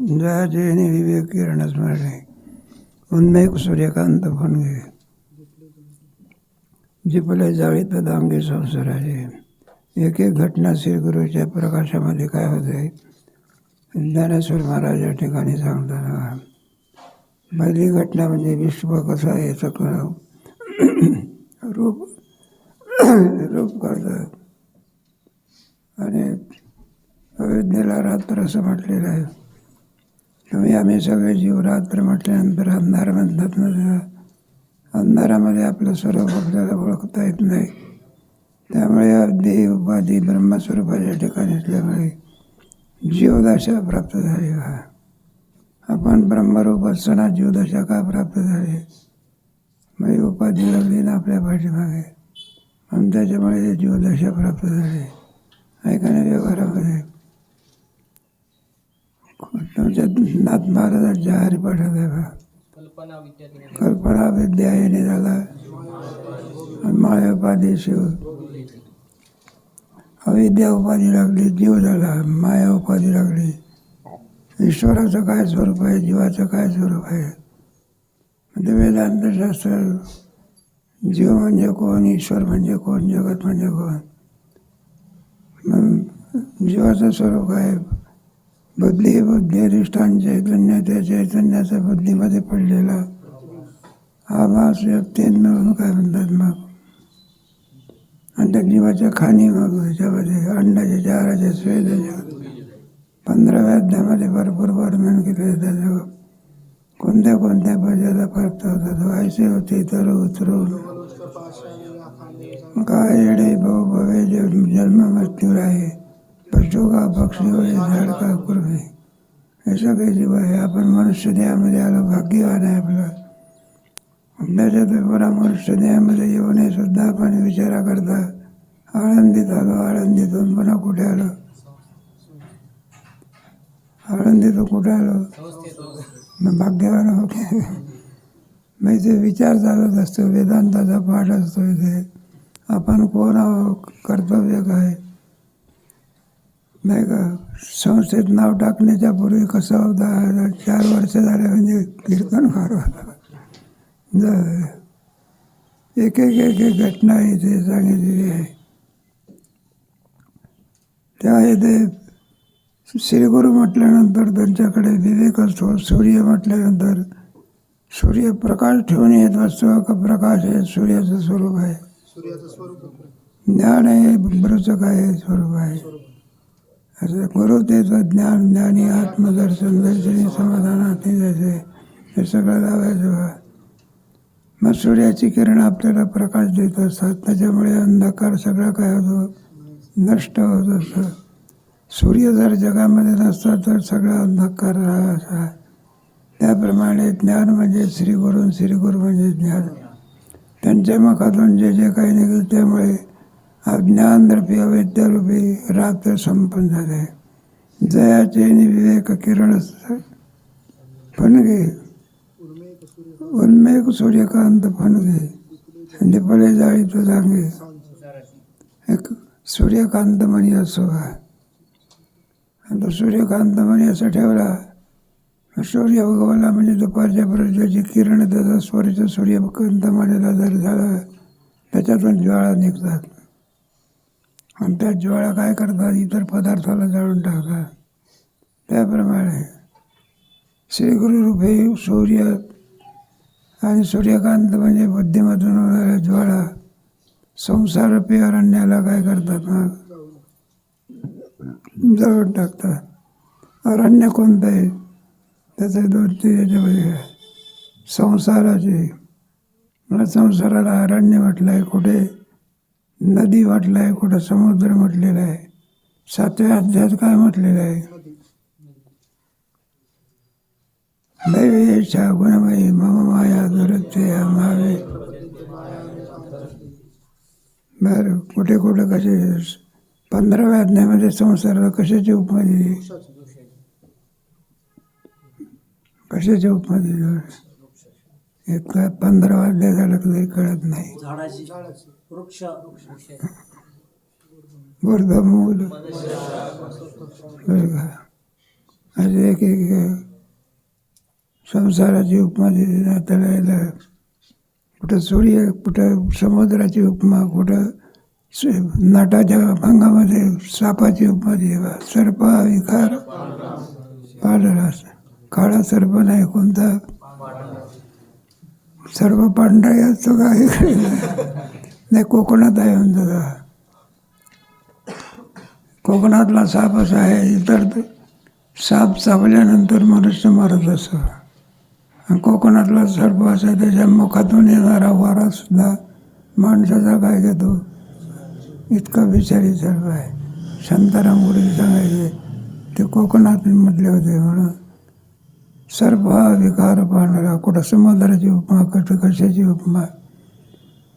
जयाचे विवेक किरण स्मरणे उन्मेक सूर्यकांत फणगे जिपले जाळीत दांगे संसाराचे. एक एक घटना श्रीगुरूच्या प्रकाशामध्ये काय होते ज्ञानेश्वर महाराज या ठिकाणी सांगताना पहिली घटना म्हणजे विश्व कसं आहे याचं रूप काढतात आणि अविद्येला रात्र असं म्हटलेलं आहे. आम्ही सगळे जीव रात्र म्हटल्यानंतर अंधार म्हणतात ना, अंधारामध्ये आपलं स्वरूप आपल्याला ओळखता येत नाही. त्यामुळे अद्वैत उपाधी ब्रह्मस्वरूपाच्या ठिकाणी असल्यामुळे जीवदशा प्राप्त झाली. आपण ब्रह्मरूप असताना जीवदशा का प्राप्त झाली? म्हणजे उपाधी लागली ना आपल्या पाठीमागे आणि त्याच्यामुळे जीवदशा प्राप्त झाली. ऐकाने व्यवहारामध्ये तुमच्या नाथ महाराजांच्या हरिपाठात आहे बा, कल्पना विद्या येणे झाला माया उपाधी शिव. अविद्या उपाधी लागली जीव झाला, माया उपाधी लागली. ईश्वराचं काय स्वरूप आहे, जीवाचं काय स्वरूप आहे? म्हणजे वेदांतशास्त्र जीव म्हणजे कोण, ईश्वर म्हणजे कोण, जगत म्हणजे कोण? जीवाचं स्वरूप आहे बुद्धी, बुद्धिधिष्ठान चैतन्य, त्या चैतन्याच्या बुद्धीमध्ये पडलेला आभास व्यक्तीन मिळून काय म्हणतात मग. आणि त्या जीवाच्या खाणी मग त्याच्यामध्ये अंडाच्या चाराच्या स्वेदाच्या 15व्या अध्यायामध्ये भरपूर वर्णन केले. त्याचं कोणत्या कोणत्या पदार्थ प्राप्त होतात. व्हायचे होते तर उतरून काय येडे भाऊ भवे जन्म मृत्यू राहे पशु का पक्षी होय झाड का कुरवे. हे सगळे जीव आहे. आपण मनुष्य देहामध्ये आलो, भाग्यवान आहे आपलं. त्याच्यात पुन्हा मनुष्य देहामध्ये येऊनही सुद्धा आपण विचारा करता आळंदीत आलो, आळंदीतून पुन्हा कुठे आलो, आळंदीतून कुठे आलो, मग भाग्यवान हो की. मग ते विचार चालत असतो, वेदांताचा पाठ असतो. इथे आपण कोण आहो, कर्तव्य काय नाही का. संस्थेत नाव टाकण्याच्या पूर्वी कसं होता, 4 वर्ष झाले म्हणजे कीर्तनकार होता. एक एक एक एक घटना इथे सांगितलेली आहे. त्या इथे श्रीगुरू म्हटल्यानंतर त्यांच्याकडे विवेक असतो. सूर्य म्हटल्यानंतर सूर्य प्रकाश ठेवून येत असतो का प्रकाश हे सूर्याचं स्वरूप आहे. ज्ञान आहे गुरुचं काय स्वरूप आहे. असं गुरु त्याचं ज्ञान, ज्ञानी आत्मदर्शन, दर्शनी समाधानात जायचे हे सगळं लावायचं. मग सूर्याची किरण आपल्याला प्रकाश देत असतात. त्याच्यामुळे अंधकार सगळं काय होतो, नष्ट होत असतं. सूर्य जर जगामध्ये नसता तर सगळा अंधकार राहायचा. त्याप्रमाणे ज्ञान म्हणजे श्रीगुरू, श्रीगुरू म्हणजे ज्ञान. त्यांच्या मुखातून जे जे काही निघेल त्यामुळे अज्ञानरूपी अविद्यारूपी रात्र संपन्न झाले. जयाचे विवेक किरण फणगे उन्मेक सूर्यकांत फणगे दिपले जाळीत जांगे. एक सूर्यकांत मणी असो का, आणि तो सूर्यकांत मणी असं ठेवला, सूर्य उगवला म्हणजे दुपारच्या प्रज्याची किरण त्याचा सूर्यकांत मणीला जर झाला त्याच्यातून ज्वाळा निघतात. आणि त्या ज्वाळा काय करतात, इतर पदार्थाला जाळून टाकतात. त्याप्रमाणे श्रीगुरुरूपी सूर्य आणि सूर्यकांत म्हणजे बुद्धीमधून होणाऱ्या ज्वाळा संसाररूपी अरण्याला काय करतात, मग जळून टाकतात. अरण्य कोणतं आहे, त्याचे 2-3 याच्यामध्ये संसाराचे. संसाराला अरण्य म्हटलं आहे, कुठे नदी म्हटलं आहे, कुठं समुद्र म्हटलेला आहे. 7व्या अध्यायात काय म्हटलेलं आहे, दैवी इच्छा गुणमयी मम माया दुरत्य मावे. बरं कुठे कुठं कसे 15व्या अध्यायामध्ये संसाराला कशाची उपमा दिली, कशाची उपमा दिली. इतका 15वा अध्याय झाला कधी कळत नाही. मूल बरं का. असे एक एक संसाराची उपमा दिली नाताळायला. कुठं सूर्य, कुठं समुद्राची उपमा, कुठं नाटाच्या भांगामध्ये सापाची उपमा दिली. सर्प हा विकार पांढरा, काळा सर्प नाही कोणता, सर्व पांढरा असतो का नाही. कोकणात आहे म्हणतात. कोकणातला साप असा आहे, इतर साप चावल्यानंतर मनुष्य मरत असतो. आणि कोकणातला सर्प असा त्याच्या मुखातून येणारा वारा सुद्धा माणसाचा काय घेतो, इतका विषारी सर्प आहे. शांताराम गुरुजी सांगायचे ते कोकणात म्हटले होते. म्हणून सर्प हा विकार पाहणारा. कुठं समुद्राची उपमा, कुठं कशाची उपमा.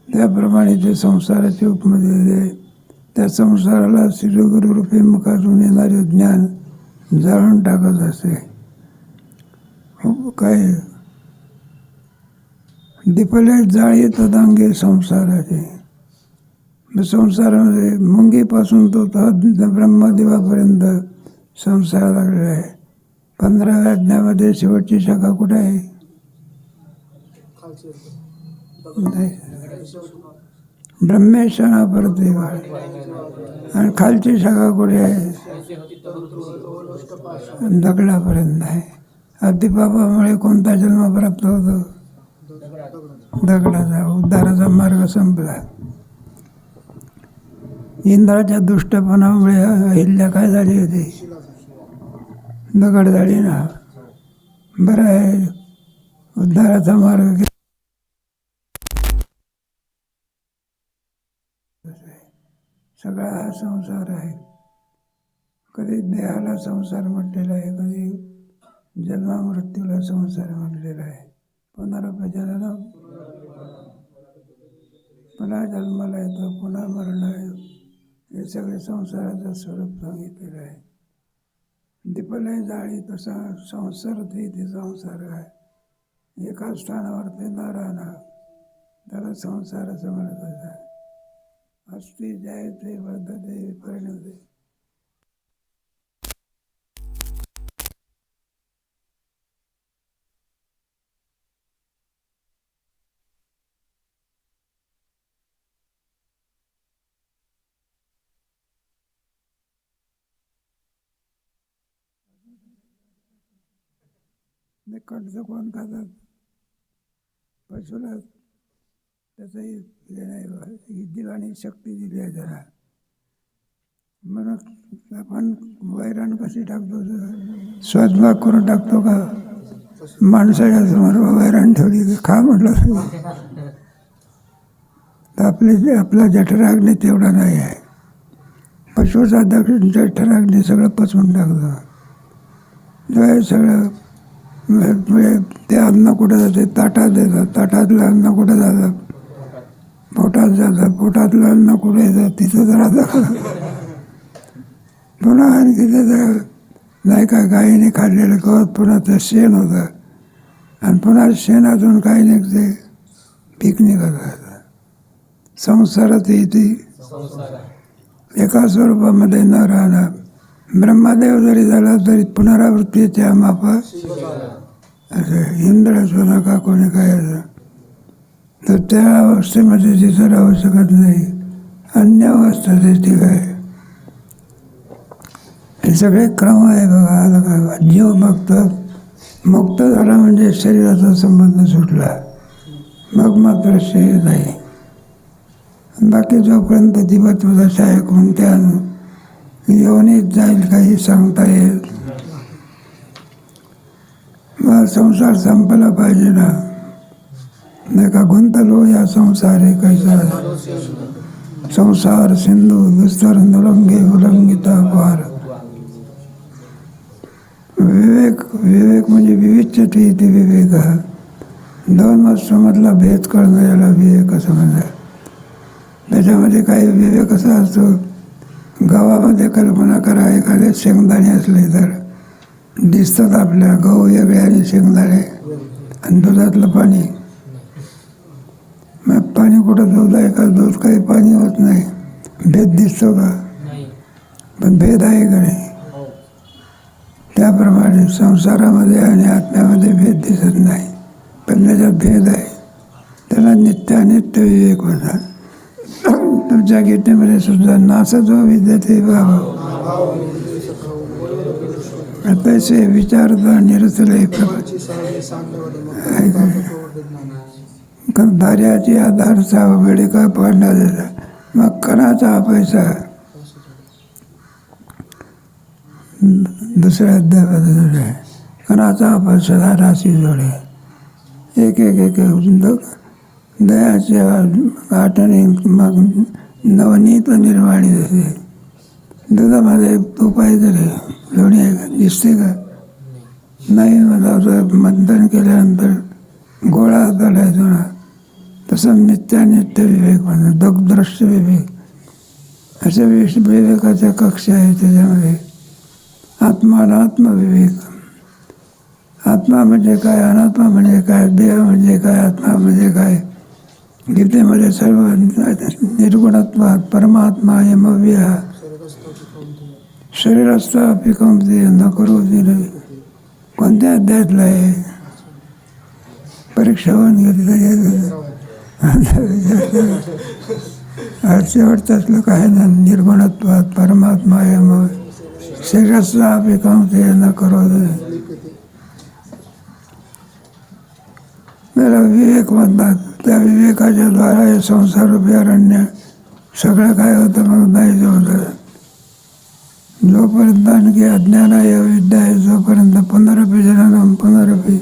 त्याप्रमाणे ते संसाराची उपमा दिलेली. त्या संसाराला श्रीगुरुरूपी मुखातून येणारे ज्ञान जाळून टाकत असते. काय दिपले जाळी तदांगे संसाराचे. संसारामध्ये मुंगीपासून तो ब्रह्मदेवापर्यंत संसार लागलेला आहे. 15व्या अध्यायामध्ये शेवटची शाखा कुठे आहे? ब्रह्मेशाना परदेवा. आणि खालची शाखा कुठे आहे? दगडापर्यंत आहे. अतिपापामुळे कोणता जन्म प्राप्त होतो? दगडाचा. उद्धाराचा मार्ग संपला. इंद्राच्या दुष्टपणामुळे अहिल्या काय झाली होती? दगड झाली ना. बरं आहे, उद्धाराचा मार्ग सगळा हा संसार आहे. कधी देहाला संसार म्हटलेला आहे, कधी जन्मामृत्यूला संसार म्हटलेला आहे. पुनरुपजनन, पुन्हा जन्माला येतो, पुन्हा मरण आहे. हे सगळे संसाराचं स्वरूप सांगितलेलं आहे. दिपले जाळी तसा संसार ते संसार आहे. एका स्थानावरती न राहणार त्याला संसार असं म्हणत आहे. अस्ति जायते वर्धते परिणते. कडचं कोण खातात? पशुला त्याचंही हे नाही, दिवाणी शक्ती दिली आहे त्याला. म्हणून आपण वैरण कशी टाकतो? स्वयंपाक करून टाकतो का? माणसाच्या समोर वैरण ठेवली की खा म्हटलं तर आपला जठराग्नी तेवढा नाही आहे. पशुचा जठराग्नी सगळं पचवून टाकतो. सगळं म्हणजे ते अन्न कुठं जाते? ताटात येतं. ताटातलं अन्न कुठं जातं? पोटात जातं. पोटातलं अन्न कुठे येतं? तिथंच राहतं. पुन्हा आणखी त्याचं नाही का गायीने खाल्लेलं गवत पुन्हा ते शेण होतं. आणि पुन्हा शेणातून काही निघते, पीक निघत राहतं. संसारात येते एका स्वरूपामध्ये न राहणार. ब्रह्मदेव जरी झाला तरी पुनरावृत्तीच्या माप असं. इंद्र सोना का कोणी काय तर त्या अवस्थेमध्ये तिथं राहू शकत नाही. अन्य अवस्था ते ठीक आहे. हे सगळे क्रम आहे बघा. आला का जीव मुक्त झाला म्हणजे शरीराचा संबंध सुटला, मग मात्र शरीर नाही. बाकी जोपर्यंत जीवत्व दशा आहे कोणत्या योनीत जाईल काही सांगता येईल. मग संसार संपला पाहिजे ना. नाही का गुंतलो या संसारे कैसा संसार सिंधू विस्तर नुलंगे उलंगिता पार. विवेक म्हणजे विविच्यते इथे विवेक. दोन वस्तूमधला भेद करणं याला विवेक असं म्हणतात. त्याच्यामध्ये काही विवेक असा असतो, गव्हामध्ये कल्पना करा एखादे शेंगदाणे असले तर दिसतात आपल्या गहू वेगळे आणि शेंगदाणे. आणि दुधातलं पाणी, मग पाणी कुठं दूध आहे का? दूध काही पाणी होत नाही. भेद दिसतो का? पण भेद आहे का नाही? त्या त्याप्रमाणे संसारामध्ये आणि आत्म्यामध्ये भेद दिसत नाही, पण त्याच्यात भेद आहे. त्याला नित्यानित्य विवेक म्हणतात. तुमच्या गीतेमध्ये सुद्धा नासतो विद्यते भाव तसे विचारता निरसले धार्याची आधार साव बेडका पाडण्यात येतात. मग कणाचा हा पैसा दुसऱ्या अध्यायामध्ये आहे. कणाचा हा पैसा राशी जोडे एक एक एक दयाच्या आठवणी मग नवनीत निर्माणी देते. दुधामध्ये तूप आहे तरी लोणी आहे का? दिसते का? नाही. मला मंथन केल्यानंतर गोळा काढायचो ना, तसं नित्यानित्य विवेक म्हणतात. दग्दृश्य विवेक अशा विवेकाच्या कक्षा आहे. त्याच्यामध्ये आत्मा अनात्म विवेक. आत्मा म्हणजे काय, अनात्मा म्हणजे काय, देह म्हणजे काय, आत्मा म्हणजे काय. गीतेमध्ये सर्व निर्गुणत्वात परमात्मा यमव्य शरीरस्थ पिकवते न करू दिले. कोणत्या अध्यायातलं आहे? परीक्षा होऊन गेली शेवटचं असलं काय ना. निर्गुणत्वात परमात्मा यम शरीरस्थ पिकवते न करू दिले. त्याला विवेक म्हणतात. त्या विवेकाच्या द्वारा हे संसारूपी अरण्य सगळं काय होतं मग नाही होतं. जोपर्यंत आणखी अज्ञान आहे, अविद्या आहे, जोपर्यंत पुनरपी जननम पुनरपी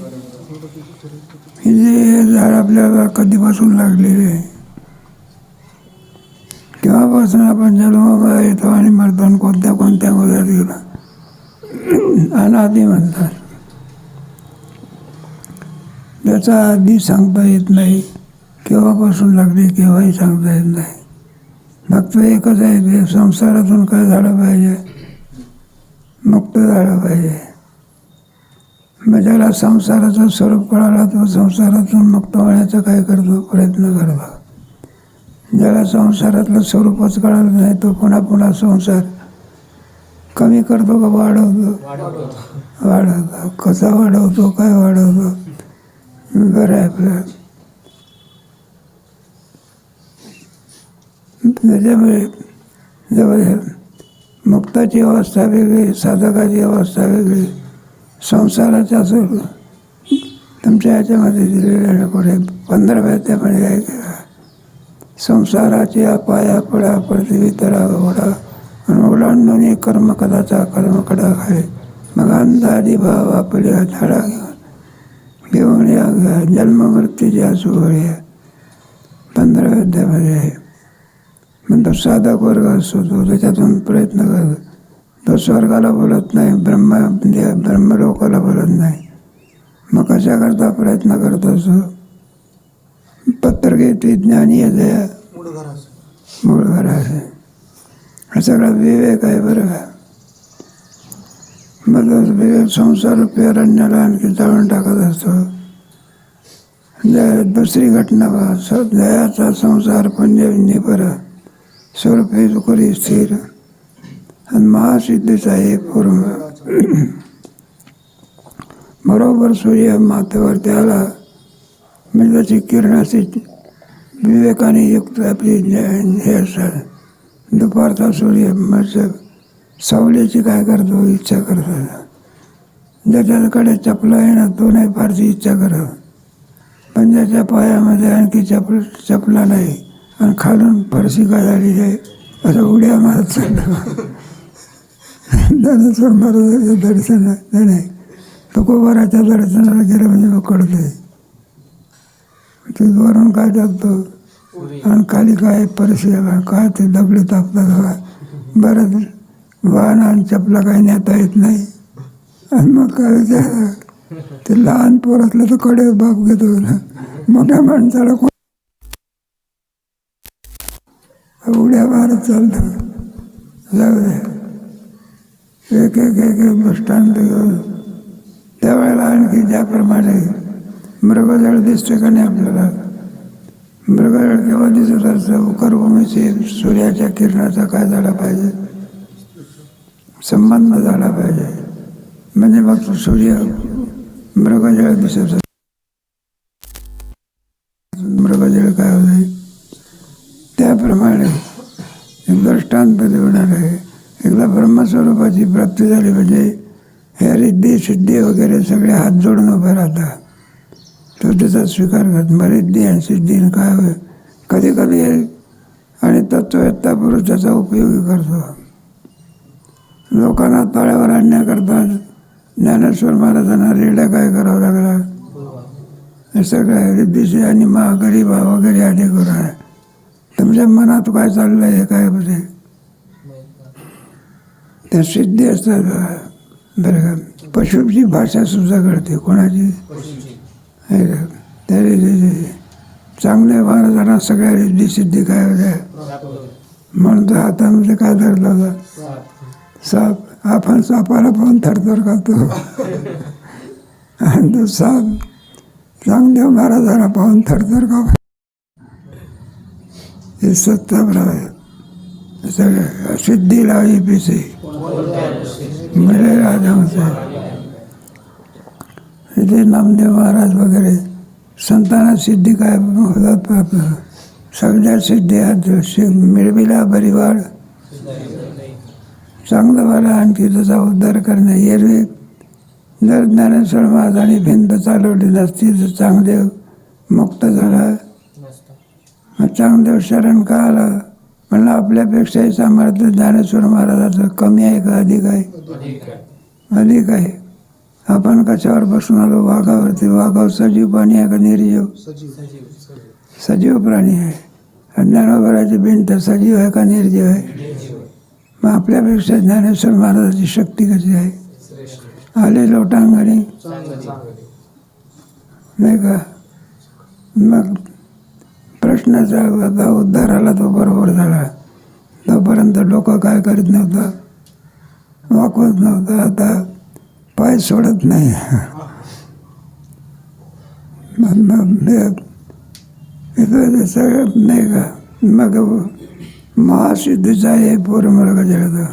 हे जे झाड आपल्याला कधीपासून लागलेले आहे. केव्हापासून आपण जन्माला येतो आणि मरतो आणि कोणत्या कोणत्या गोष्टी गेला अनादी म्हणतात. त्याचा आधी सांगता येत नाही. केव्हापासून लागली केव्हाही सांगता येत नाही. फक्त एकच आहे, ते संसारातून काय झालं पाहिजे, मुक्त झालं पाहिजे. मग ज्याला संसाराचं स्वरूप कळाला तो संसारातून मुक्त होण्याचा काय करतो, प्रयत्न करतो. ज्याला संसारातलं स्वरूपच कळालं नाही तो पुन्हा पुन्हा संसार कमी करतो का वाढवतो? वाढवतो. कसा वाढवतो, काय वाढवतो? बरं आहे आपलं. त्याच्यामुळे जवळ मुक्ताची अवस्था वेगळी, साधकाची अवस्था वेगळी. संसाराच्या स्वरूप तुमच्या ह्याच्यामध्ये दिलेल्या पुढे 15व्या अध्यायामध्ये आहे का, संसाराची पाया पडा पडती तरा ओढा ओलांडून कर्म कदाचा कर्मकडा खाय. मग अंधारी भाव आपल्या झाडा घेऊन या जन्म मृत्यूच्या सोहळ्या 15व्या अध्यायामध्ये आहे. म्हणतो साधक वर्ग असतो तो त्याच्यातून प्रयत्न करतो. तो स्वर्गाला बोलत नाही, म्हणजे ब्रह्मलोकाला बोलत नाही. मग कशाकरता प्रयत्न करत असतो? पत्रगेती ज्ञानी दया मूळ घराचे हा सगळा विवेक आहे बरं का. मग विवेक संसारूपी अरण्याला आणखी जाळून टाकत असतो. दुसरी घटना बघा. दयाचा संसार पुण्य पर स्वरूपे करी स्थिर आणि महासिद्धीचा हे पूर्ण. बरोबर सूर्य माथ्यावरती आला म्हणजे त्याची किरणाची विवेकाने युक्त आपली हे असतात. दुपारचा सूर्य म्हणजे सावलीची काय करतो, इच्छा करतो. ज्याच्याकडे चपल आहे ना तो नाही फारशी इच्छा करत, पण ज्याच्या पायामध्ये आणखी चपला नाही आणि खालून फरशी काय झालेली आहे असं उड्या मारत चाललं. ज्ञानेश्वर महाराजांचं दर्शन नाही, तुकोबाराच्या दर्शनाला गेलं म्हणजे मग कळतंय ते वरून काय टाकतो आणि खाली काय फरशी काय ते दगडी टाकतात. बरं वाहन आणि चपला काही नेता येत नाही. आणि मग काय ते लहान पोर असलं तर कडे बाप घेतो, मोठ्या माणसाला उड्या मारत चालतं. जाऊ दे एक एक एक एक दृष्टांत घेऊन त्यावेळेला आणखी ज्याप्रमाणे मृगजळ दिसते का नाही आपल्याला. मृगजळ केव्हा दिसत असतं? उकरभूमीचे सूर्याच्या किरणाचा काय झाला पाहिजे, संबंध झाला पाहिजे. म्हणजे मग सूर्य मृगजळ दिसत. मृगजळ काय होते त्याप्रमाणे एक दृष्टांत देणार आहे. एकदा ब्रह्मस्वरूपाची प्राप्ती झाली म्हणजे हे रिद्धी सिद्धी वगैरे सगळे हात जोडून उभे राहतात. तो त्याचा स्वीकार करत. मग रिद्धी आणि सिद्धी काय होय कधी कधी आणि तत्ववेत्ता पुरुष त्याचा उपयोग करतो. लोकांना तळ्यावर आणण्याकरता ज्ञानेश्वर महाराजांना रेड्या काय करावं लागला. हे सगळं रिद्धीशी आणि गरीब वगैरे आधी करून तुमच्या मनात काय चाललंय हे काय म्हणजे त्या सिद्धी असतात बरं का. पशुची भाषा सुद्धा कळते कोणाची. त्या चांगल्या महाराजांना सगळ्या रिद्धी सिद्धी काय होत्या म्हणून तो हातामध्ये काय धरला होता साप. आपण सापाला पाहून थरथर खातो आणि तो साप चांगल्या महाराजांना पाहून थरथर खा. हे सत्ता सगळं सिद्धी लावी पिसे मिळे राजा. इथे नामदेव महाराज वगैरे संताना सिद्धी काय होतात. सगळ्या सिद्धी मिळविला परिवार चांगलं व्हायला आणखी त्याचा उद्धार करणे. एरवी जर ज्ञानेश्वर महाराजांनी भिंत चालवली नसती तर चांगदेव मुक्त झाला. मग चांगदेव शरण का आला म्हणलं आपल्यापेक्षाही सामर्थ्य ज्ञानेश्वर महाराजाचं कमी आहे का अधिक आहे. अधिक आहे. आपण कशावर बसून आलो वाघावरती. वाघावर सजीव प्राणी आहे का निर्जीव. सजीव प्राणी आहे. ज्ञानोबराची भिंत सजीव आहे का निर्जीव आहे. मग आपल्यापेक्षा ज्ञानेश्वर महाराजाची शक्ती कशी आहे. आले लोटांगणी नाही का. मग प्रश्नाचा आता उद्धार आला तो बरोबर झाला. तोपर्यंत डोकं काय करीत नव्हतं वाकवत नव्हतं. आता पाय सोडत नाही. सगळं नाही का. मग महासिद्धीचा हे पूर मृगजळाचा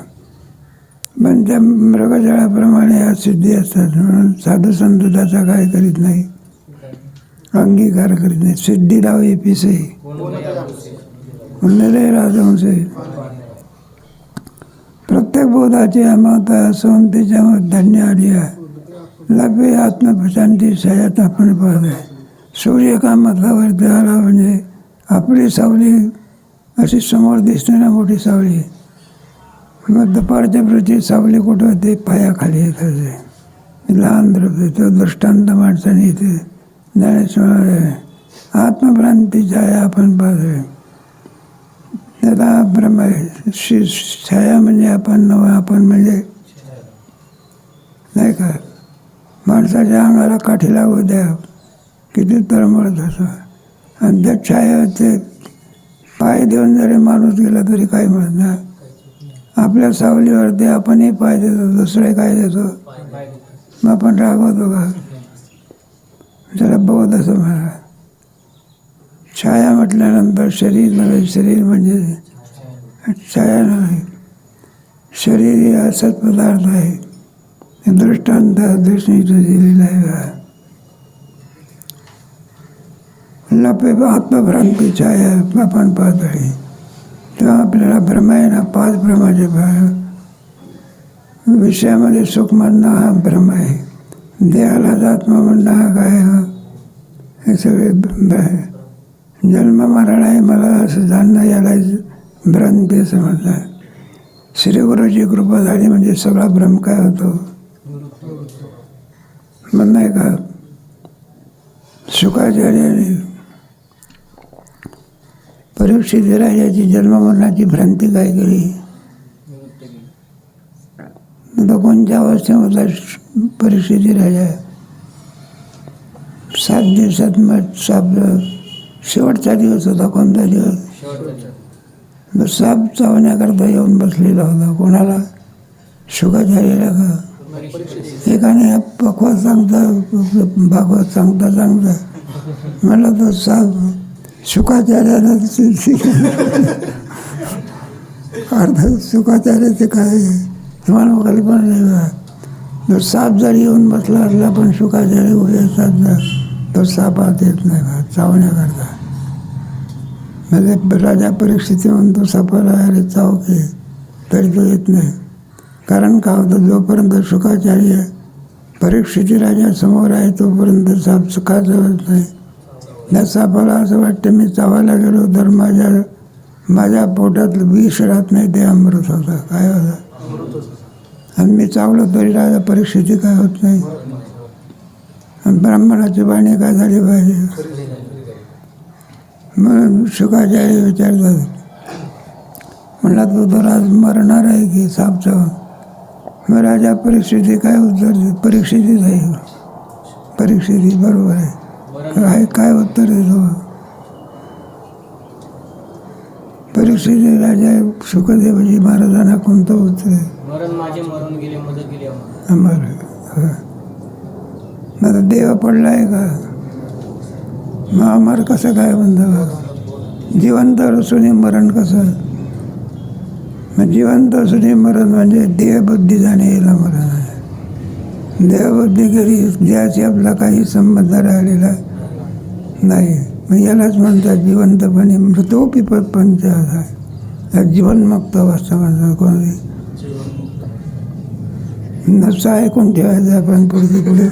पण त्या मृगजळाप्रमाणे या सिद्धी असतात. म्हणून साधू संत त्याचा काय करीत नाही अंगीकार करीत नाही. सिद्धी लावी पिसे म्हणलेले राजवंशे. प्रत्येक बोधाची अमवता सोमतीच्या धन्य आलिया लाभे आत्मशांती सयात आपण पाहत आहे. सूर्य कामातला वरती आला म्हणजे आपली सावली अशी समोर दिसते ना मोठी सावली. मग दुपारच्या प्रती सावली कुठं होते पायाखाली येतात. लहान द्रव्य तो दृष्टांत माणसाने इथे ज्ञानेश्वर आत्मभ्रांतीच्या आपण पाहतोय. त्याला ब्रह्म छाया म्हणजे आपण आपण म्हणजे नाही का. माणसाच्या अंगाला काठी लागू द्या किती तळमळत असं आणि त्या छायाचे पाय देऊन जरी माणूस गेला तरी काही म्हणत नाही. आपल्या सावलीवरती आपणही पाय देतो दुसरे काय देतो मग आपण रागवतो का. त्याला बौद्ध असं म्हणा. छाया म्हटल्यानंतर शरीर नव्हे. शरीर म्हणजे छाया नव्हे. शरीर हे असत पदार्थ आहे. दृष्टांत दृष्टीचं दिलेलं आहे. लपे आत्मभ्रांती छाया आपण पाहत आहे. तेव्हा आपल्याला भ्रम आहे ना. 5 भ्रमाचे विषयामध्ये सुख म्हणणं हा भ्रम आहे. देहाला आत्मा म्हणणं हा काय हे सगळे जन्म मरण आहे मला असं जाणणं याला भ्रांती असं म्हणतात. श्रीगुरूची कृपा झाली म्हणजे सगळा भ्रम काय होतो मग नाही का. शुकाचार्याने परीक्षित राजाची जन्ममरणाची भ्रांती काय केली. आता कोणत्या अवस्थेमधला परीक्षित राजा 7 दिवसात मग साप शेवटचा दिवस होता. कोणता दिवस. साप चावण्याकरता येऊन बसलेला होता. कोणाला शुकाचार्याला का. एकाने पक्वात सांगता भागवत सांगता मला तो साप शुकाचार्याला अर्थ शुकाचार्याचे काय तुम्हाला कल्पना नाही. जर साप जरी येऊन बसला असला पण शुकाचार्य उभे असतात तो साप आत येत नाही बा चावण्याकरता. म्हणजे राजा परीक्षित येऊन तो सापाला अरे चाव की तरी तो येत नाही. कारण का होतं, जोपर्यंत शुकाचार्य परीक्षिती राजा समोर आहे तोपर्यंत साप सुखा जवळ नाही. त्या सापाला असं वाटतं मी चावायला गेलो तर माझ्या पोटात विष राहत नाही, ते अमृत होतं. काय होतं, आणि मी चावलं तरी राजा परीक्षिती काय होत नाही. आणि ब्राह्मणाची वाणी काय झाली पाहिजे. म्हणून शुकाचार्य विचारतात, म्हणला तू तर आज मरणार आहे की साप चावून. मग राजा परीक्षिती काय उत्तर, परीक्षितीच आहे. परीक्षिती बरोबर आहे. काय उत्तर देतो परीक्षिती राजा शुकदेवजी महाराजांना कोणतं उत्तर आहे. अमर. आता देव पडलाय का, मग अमर कसं काय म्हणतो. जिवंत असून मरण कसं. मग जिवंत असून मरण म्हणजे देहबुद्धी जाणे याला मरण आहे. देहबुद्धी घरी ज्याची आपला काही संबंध राहिलेला नाही, मग यालाच म्हणतात जिवंतपणे मृतोपी पंच जीवनमुक्त अवस्था म्हणतात. कोणी नसं ऐकून ठेवायचं आपण पुढे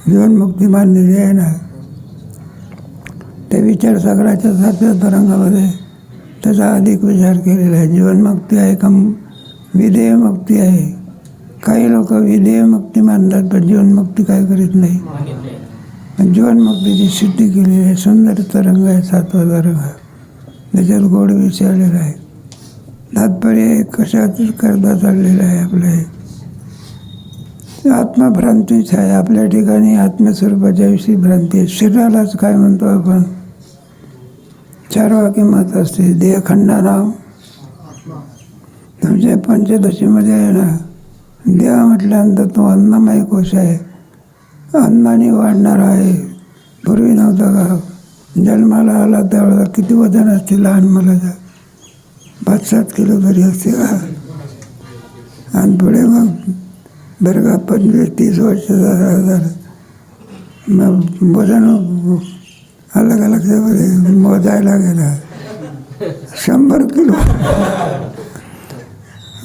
जीवनमुक्ती मानलेली आहे ना. त्या विचारसागराच्या 7व्या तरंगामध्ये त्याचा अधिक विचार केलेला आहे. जीवनमुक्ती आहे का विधेयमुक्ती आहे. काही लोक विधेयमुक्ती मानतात पण जीवनमुक्ती काय करीत नाही. जीवनमुक्तीची सिद्धी केलेली आहे. सुंदर तरंग आहे 7वा तरंग. त्याच्यात गोड विचारलेला आहे. तात्पर्य कशात करता चाललेलं आहे आपलं. आत्मभ्रांतीच आहे. आपल्या ठिकाणी आत्मस्वरूपाच्या विषयी भ्रांती आहे. शरीरालाच काय म्हणतो आपण 4 वाक्य मत असते. देहखंडानाम तुमच्या पंचदशीमध्ये आहे ना. देह म्हटल्यानंतर तो अन्नमय कोश आहे. अन्नाने वाढणारा आहे. पूर्वी नव्हता का, जन्माला आला त्यावेळेला किती वजन असते लहान मुलाचं, 5-7 किलो तरी असते का. आणि पुढे मग बरं का 25-30 वर्षाचा झाला मग वजन अलग अलग मोजायला गेला 100 किलो.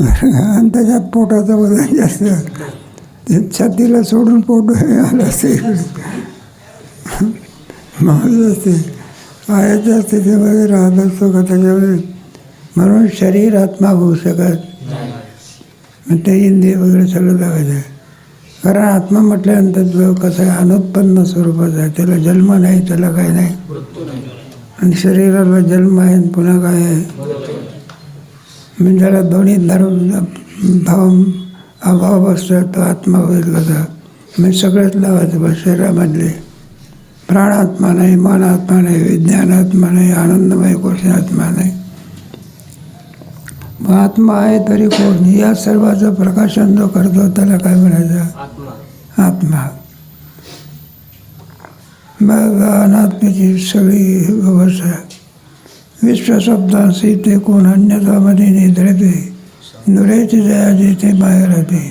आणि त्याच्यात पोटाचं वजन जास्त, ते छातीला सोडून पोट आलं असते महत्व असते. आयाच्या स्थितीमध्ये राहत असतो का त्याच्यामध्ये. म्हणून शरीर आत्मा होऊ शकत ते इंद्रिय वगैरे सगळं लावायचं. कारण आत्मा म्हटल्यानंतर जो कसं आहे अनुत्पन्न स्वरूपाचा आहे. त्याला जन्म नाही, त्याला काय नाही. आणि शरीराला जन्म आहे पुन्हा काय आहे. म्हणजे त्याला दोन्ही भाव अभाव असतात तो आत्मा होईल कसा. म्हणजे सगळंच लावायचं बस. शरीरामधले प्राणात्मा नाही, मन आत्मा नाही, विज्ञान आत्मा नाही, आनंदमय कोश आत्मा नाही. आत्मा आहे तरी कोण. या सर्वाचं प्रकाशन जो करतो त्याला काय म्हणायचं आत्मा. मग अनात्म्याची सगळी अवस्था विश्वशब्दांशी ते कोण अन्यतामध्ये निद्रते नुरेची जया जिथे माया राहते.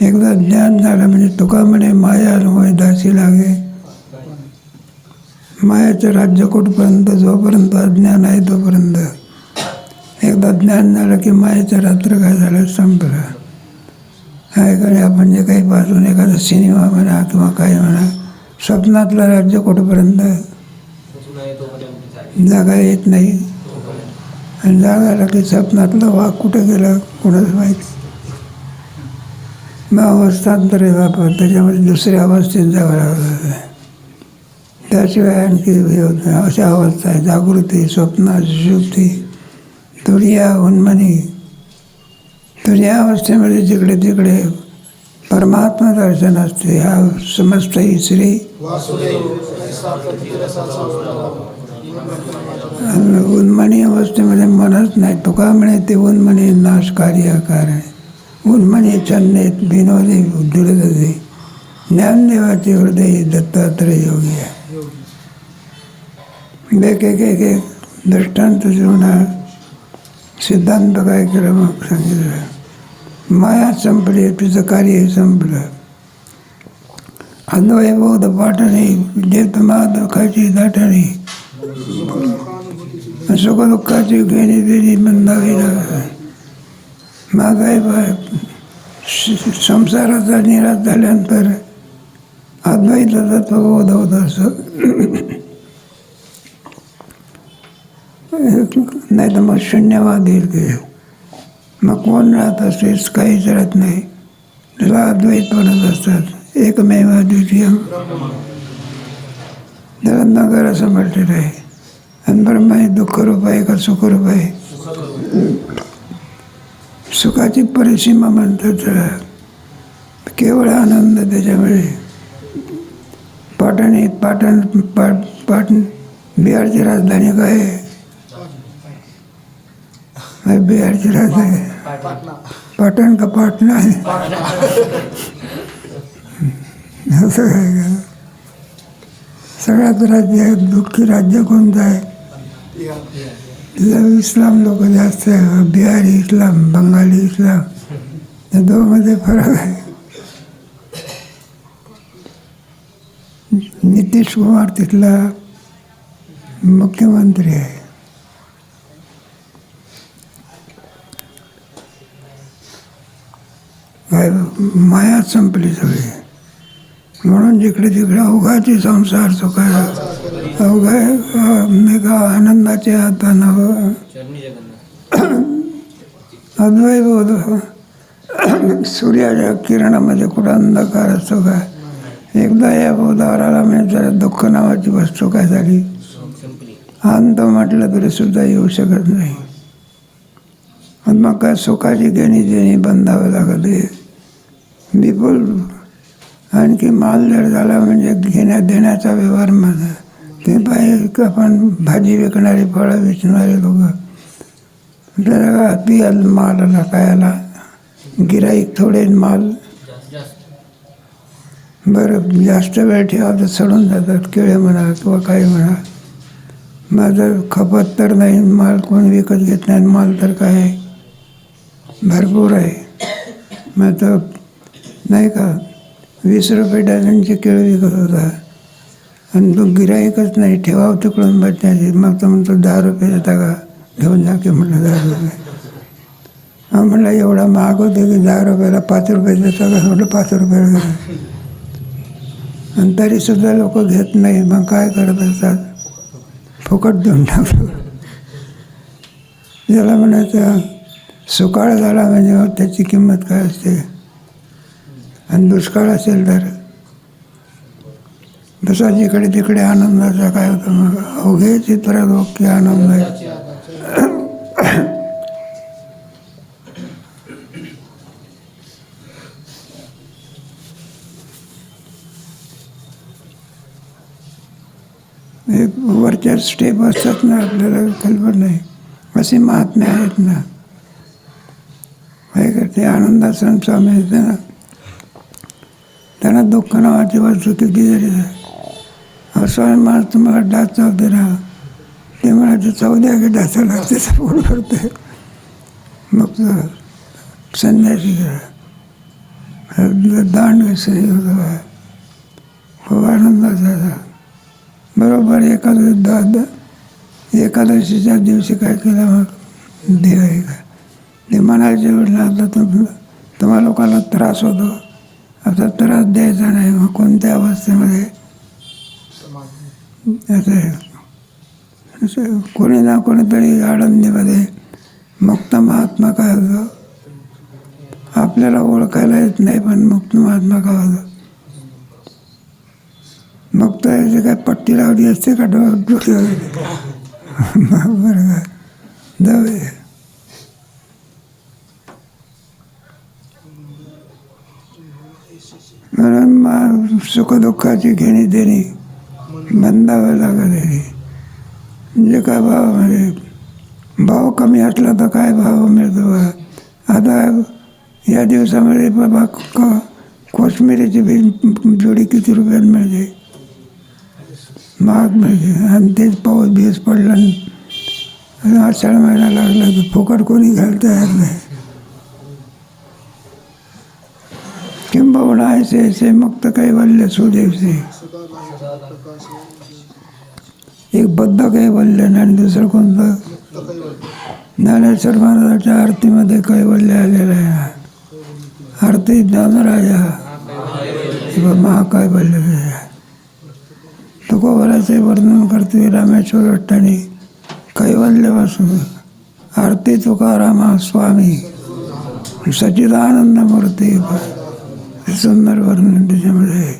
एकदा ज्ञान झालं म्हणजे तुका म्हणे माया अनुभव दासी लागे. मायाचं राज्य कुठपर्यंत, जोपर्यंत अज्ञान आहे तोपर्यंत. एकदा ज्ञान झालं की मायाचं रात्र काय झालं संपलं. काय आपण जे काही पाहून एखादा सिनेमा म्हणा किंवा काय म्हणा, स्वप्नातलं राज्य कुठपर्यंत जागा येत नाही. आणि जागा आला की स्वप्नातलं वाघ कुठं गेलं कोणाच माहिती. मग अवस्थांतर आहे आपण, त्याच्यामध्ये दुसऱ्या अवस्थेत जावं लागलं. त्याशिवाय आणखी हे होत नाही. अशा अवस्था आहे जागृती, स्वप्नाची सुषुप्ती, तुरिया उन्मनी. तुरिया अवस्थेमध्ये जिकडे तिकडे परमात्मा दर्शन असते. हा समस्त श्री उन्मनी अवस्थेमध्ये मनच नाही. तुका म्हणे ते उन्मनी नाशकारी आकार आहे. उन्मनी छन्नेत विनोदी दुर्दे ज्ञानदेवाचे हृदय दत्तात्रय योगी आहे. एक दृष्टांत जेवणा सिद्धांत काय केलं मग सांगितलं, माया संपली, तुझं कार्य संपलं. अद्वय बौद्ध पाठणी देत दुःखाची दाटणी, सुख दुःखाची घेणी देणी बंधावी माझा संसाराचा निराश झाल्यानंतर अद्वैत तत्वबोध होत असं. नाही तर मग शून्यवाद येईल ते, मग कोण राहत असतेच, काहीच राहत नाही. त्याला अद्वैत म्हणत असतात, एकमेव द्वितीय. त्याला नगर असं म्हटलेलं आहे. आणि ब्रह्म हे दुःखरूप आहे का सुखरूप आहे? सुखाची परिसीमा म्हणतात त्याला, केवळ आनंद त्याच्यामुळे. पाटण बिहारची राजधानी काय आहे? बिहारची राजधानी पाटण का पाटणा आहे? असं काय का? सगळ्यात राज्य दुःखी राज्य कोणतं आहे? तिथं इस्लाम लोक जास्त आहे. बिहारी इस्लाम, बंगाली इस्लाम, या दोघांमध्ये फरक आहे. नितीश कुमार तिथला मुख्यमंत्री आहे. काय माया संपली सगळी. म्हणून जिकडे तिकडे अवघाची संसार सुखाचा, अवघा मेघा आनंदाचे हातानं अद्वैत बोध. सूर्याच्या किरणामध्ये कुठं अंधकार असतो काय? एकदा या बोधावर आला म्हणजे जरा दुःख नावाची वस्तू काय झाली, अंत म्हटलं तरी सुद्धा येऊ शकत नाही. आणि मग काय सुखाची घेणी देणी बंधावं लागत आहे. विपुल आणखी माल जर झाला म्हणजे घेण्या देण्याचा व्यवहार माझा. ते पाहिजे आपण भाजी विकणारे, फळं विकणारे लोक, जरा अति माल आला काय आला, गिराईक थोडे माल बरं जास्त वेळ ठेवा तर सडून जातात. केळे म्हणा किंवा काही म्हणा. माझं खपत तर नाही, माल कोण विकत घेत नाही. माल तर काय भरपूर आहे. मग तर नाही का 20 रुपये डझनची केळं विकत होता. आणि तो गिराईकच नाही, ठेवावं तिकडून बसण्याची. मग तो म्हणतो 10 रुपये देता का? घेऊन जा की म्हटलं 10 रुपये. हा म्हटलं एवढा महाग होते की 10 रुपयाला 5 रुपये देता का? म्हटलं 5 रुपये. आणि तरीसुद्धा लोक घेत नाही. मग काय करत असतात? फुकट देऊन टाकतो. ज्याला म्हणायचं सुकाळ झाला म्हणजे मग त्याची किंमत काय असते. आणि दुष्काळ असेल तर जसा जिकडे तिकडे आनंदाचा काय होतं, मग अवघे चित्र की आनंद आहे. एक वरच्या स्टेप असतात ना, आपल्याला कल्पना नाही. असे महात्मे आहेत ना, काय करते आनंदाचा स्वामी येते ना, त्यांना दुःख नावाची वस्तू किती जरी स्वामी महाराज तुम्हाला डास चावते ना, ते म्हणायचं चावू द्या की डासाला, त्याचा पोट भरते. मग संन्यासी दांड कसं होतं, खूप आनंदाचा. बरोबर एकादशीच्या दिवशी काय केलं मग देव आहे का ते म्हणायचे, म्हटलं आता तुम्हा लोकांना त्रास होतो, आता त्रास द्यायचा नाही. मग कोणत्या अवस्थेमध्ये असं कोणी ना कोणीतरी आळंदीमध्ये मुक्त महात्मा काय होतो, आपल्याला ओळखायला येत नाही पण मुक्त महात्मा काय होतो. मग तर काय पट्टी लावली असते का डोक्यावर? बरं का जाऊया. म्हणून सुखदुःखाची घेणी देणी बंधावं लागत आहे. म्हणजे काय भावामध्ये भाव कमी असला तर काय भाव मिळतो बा. आता या दिवसामध्ये बाबा कोशिंबिरीची जोडी किती रुपयात मिळते, महाग मिळते. आणि तेच पाऊस बीस पडला आषाढ महिना लागला तर फुकट कोणी घ्यायला तयार नाही. किंबहुना ऐसे मुक्त कैवल्य सुदेवसे. एक बद्ध कैवल्य आणि दुसरं कोणतं? ज्ञानेश्वर महाराजांच्या आरतीमध्ये कैवल्य आलेलं आहे. आरती ज्ञानराजा महाकैवल्य. तुकोबराचे वर्णन करते रामेश्वर अट्टाने कैवल्यपासून. आरती तुकारामा स्वामी सच्चिदानंद मूर्ती. सुंदर वर्णन त्याच्यामध्ये.